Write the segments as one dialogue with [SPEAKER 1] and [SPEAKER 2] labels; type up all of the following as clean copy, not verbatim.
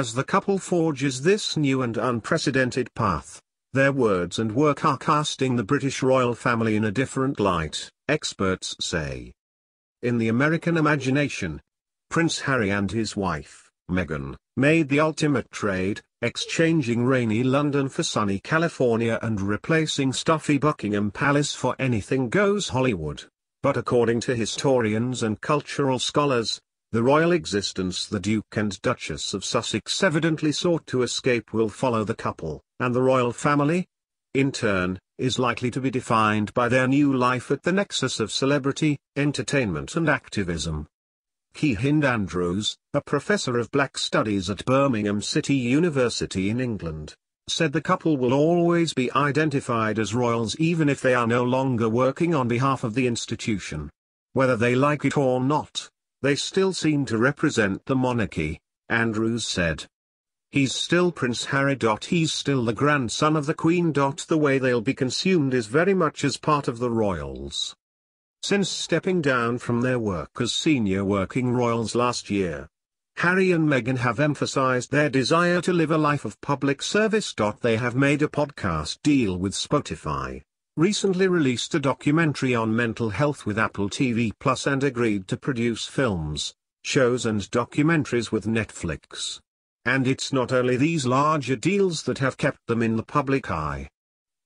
[SPEAKER 1] As the couple forges this new and unprecedented path, their words and work are casting the British royal family in a different light, experts say. In the American imagination, Prince Harry and his wife, Meghan, made the ultimate trade, exchanging rainy London for sunny California and replacing stuffy Buckingham Palace for anything goes Hollywood. But according to historians and cultural scholars, the royal existence the Duke and Duchess of Sussex evidently sought to escape will follow the couple, and the royal family, in turn, is likely to be defined by their new life at the nexus of celebrity, entertainment and activism. Hind Andrews, a professor of Black Studies at Birmingham City University in England, said the couple will always be identified as royals even if they are no longer working on behalf of the institution. Whether they like it or not, they still seem to represent the monarchy, Andrews said. He's still Prince Harry. He's still the grandson of the Queen. The way they'll be consumed is very much as part of the royals. Since stepping down from their work as senior working royals last year, Harry and Meghan have emphasized their desire to live a life of public service. They have made a podcast deal with Spotify, recently released a documentary on mental health with Apple TV Plus, and agreed to produce films, shows and documentaries with Netflix. And it's not only these larger deals that have kept them in the public eye.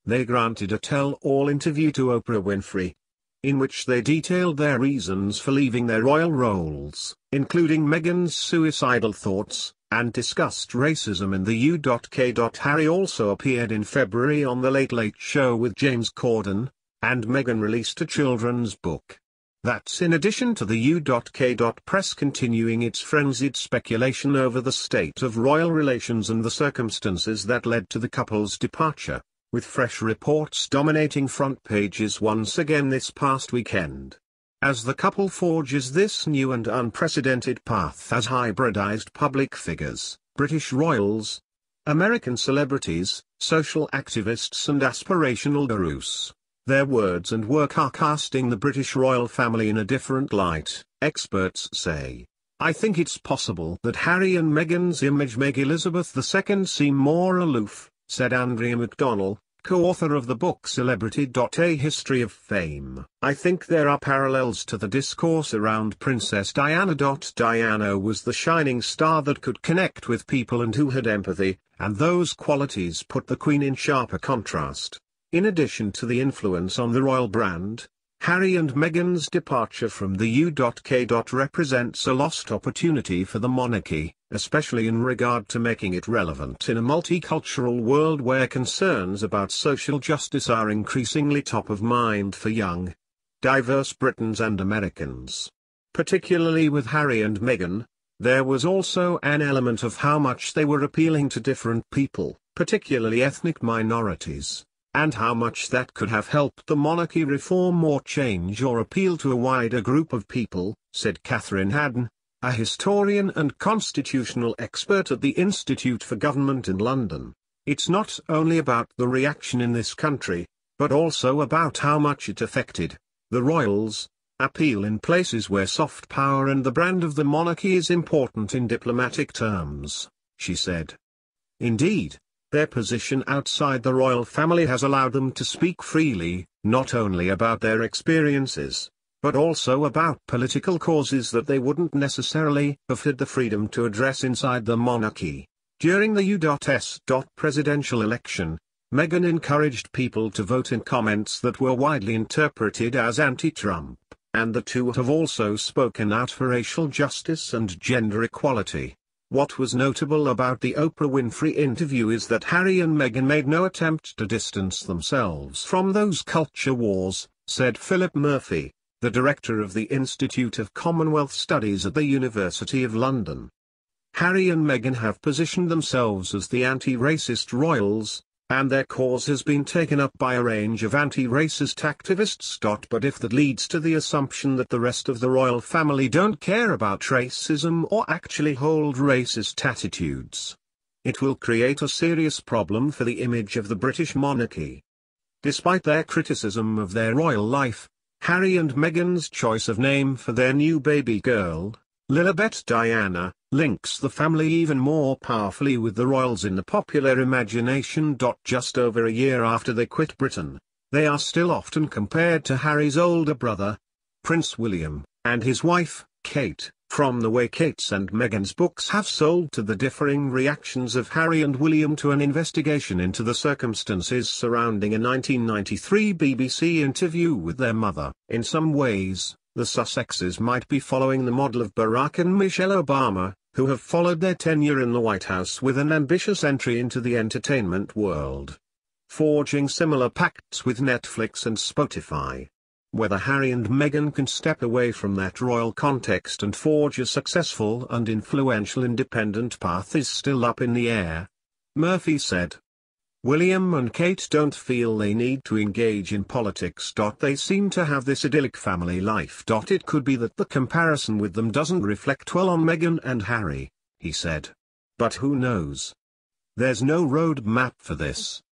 [SPEAKER 1] They granted a tell-all interview to Oprah Winfrey, in which they detailed their reasons for leaving their royal roles, including Meghan's suicidal thoughts, and discussed racism in the U.K. Harry also appeared in February on The Late Late Show with James Corden, and Meghan released a children's book. That's in addition to the U.K. press continuing its frenzied speculation over the state of royal relations and the circumstances that led to the couple's departure, with fresh reports dominating front pages once again this past weekend. As the couple forges this new and unprecedented path as hybridized public figures, British royals, American celebrities, social activists and aspirational gurus, their words and work are casting the British royal family in a different light, experts say. I think it's possible that Harry and Meghan's image make Elizabeth II seem more aloof, said Andrea McDonnell, co-author of the book Celebrity. A History of Fame. I think there are parallels to the discourse around Princess Diana. Diana was the shining star that could connect with people and who had empathy, and those qualities put the Queen in sharper contrast. In addition to the influence on the royal brand, Harry and Meghan's departure from the U.K. represents a lost opportunity for the monarchy, especially in regard to making it relevant in a multicultural world where concerns about social justice are increasingly top of mind for young, diverse Britons and Americans. Particularly with Harry and Meghan, there was also an element of how much they were appealing to different people, particularly ethnic minorities, and how much that could have helped the monarchy reform or change or appeal to a wider group of people, said Catherine Haddon, a historian and constitutional expert at the Institute for Government in London. It's not only about the reaction in this country, but also about how much it affected the royals' appeal in places where soft power and the brand of the monarchy is important in diplomatic terms, she said. Indeed, their position outside the royal family has allowed them to speak freely, not only about their experiences, but also about political causes that they wouldn't necessarily have had the freedom to address inside the monarchy. During the U.S. presidential election, Meghan encouraged people to vote in comments that were widely interpreted as anti-Trump, and the two have also spoken out for racial justice and gender equality. What was notable about the Oprah Winfrey interview is that Harry and Meghan made no attempt to distance themselves from those culture wars, said Philip Murphy, the director of the Institute of Commonwealth Studies at the University of London. Harry and Meghan have positioned themselves as the anti-racist royals, and their cause has been taken up by a range of anti-racist activists. But if that leads to the assumption that the rest of the royal family don't care about racism or actually hold racist attitudes, it will create a serious problem for the image of the British monarchy. Despite their criticism of their royal life, Harry and Meghan's choice of name for their new baby girl, Lilibet Diana links the family even more powerfully with the royals in the popular imagination. Just over a year after they quit Britain, they are still often compared to Harry's older brother, Prince William, and his wife, Kate, from the way Kate's and Meghan's books have sold to the differing reactions of Harry and William to an investigation into the circumstances surrounding a 1993 BBC interview with their mother. In some ways, the Sussexes might be following the model of Barack and Michelle Obama, who have followed their tenure in the White House with an ambitious entry into the entertainment world, forging similar pacts with Netflix and Spotify. Whether Harry and Meghan can step away from that royal context and forge a successful and influential independent path is still up in the air, Murphy said. William and Kate don't feel they need to engage in politics. They seem to have this idyllic family life. It could be that the comparison with them doesn't reflect well on Meghan and Harry, he said. But who knows? There's no road map for this.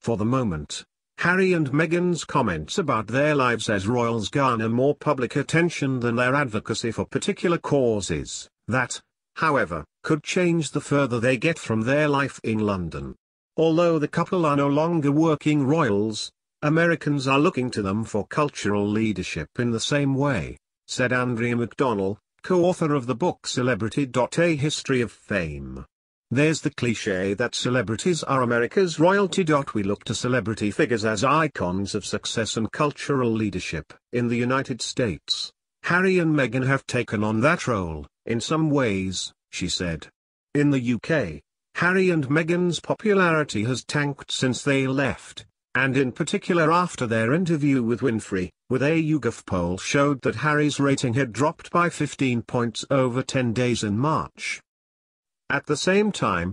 [SPEAKER 1] For the moment, Harry and Meghan's comments about their lives as royals garner more public attention than their advocacy for particular causes. That, however, could change the further they get from their life in London. Although the couple are no longer working royals, Americans are looking to them for cultural leadership in the same way, said Andrea McDonnell, co-author of the book Celebrity. A History of Fame. There's the cliché that celebrities are America's royalty. We look to celebrity figures as icons of success and cultural leadership. In the United States, Harry and Meghan have taken on that role, in some ways, she said. In the UK, Harry and Meghan's popularity has tanked since they left, and in particular after their interview with Winfrey, with a YouGov poll showed that Harry's rating had dropped by 15 points over 10 days in March. At the same time,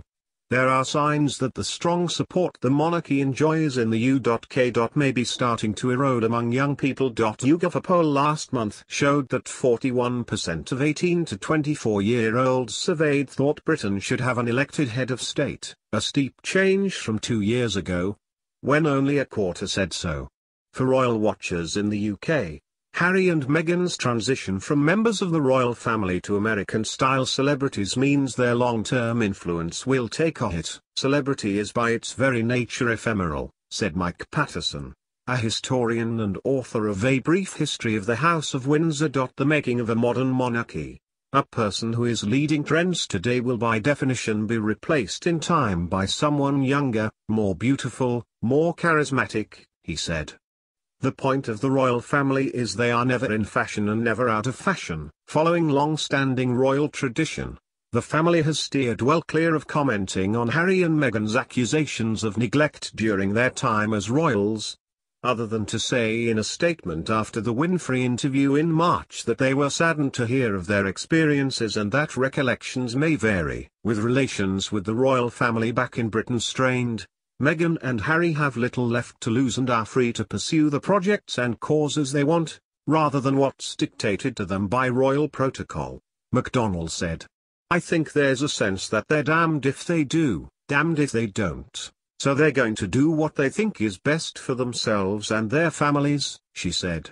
[SPEAKER 1] there are signs that the strong support the monarchy enjoys in the U.K. may be starting to erode among young people. YouGov a poll last month showed that 41% of 18 to 24-year-olds surveyed thought Britain should have an elected head of state, a steep change from 2 years ago, when only a quarter said so. For royal watchers in the UK, Harry and Meghan's transition from members of the royal family to American-style celebrities means their long-term influence will take a hit. Celebrity is by its very nature ephemeral, said Mike Patterson, a historian and author of A Brief History of the House of Windsor. The making of a modern monarchy. A person who is leading trends today will by definition be replaced in time by someone younger, more beautiful, more charismatic, he said. The point of the royal family is they are never in fashion and never out of fashion. Following long-standing royal tradition, the family has steered well clear of commenting on Harry and Meghan's accusations of neglect during their time as royals, other than to say in a statement after the Winfrey interview in March that they were saddened to hear of their experiences and that recollections may vary. With relations with the royal family back in Britain strained, Meghan and Harry have little left to lose and are free to pursue the projects and causes they want, rather than what's dictated to them by royal protocol, McDonnell said. I think there's a sense that they're damned if they do, damned if they don't, so they're going to do what they think is best for themselves and their families, she said.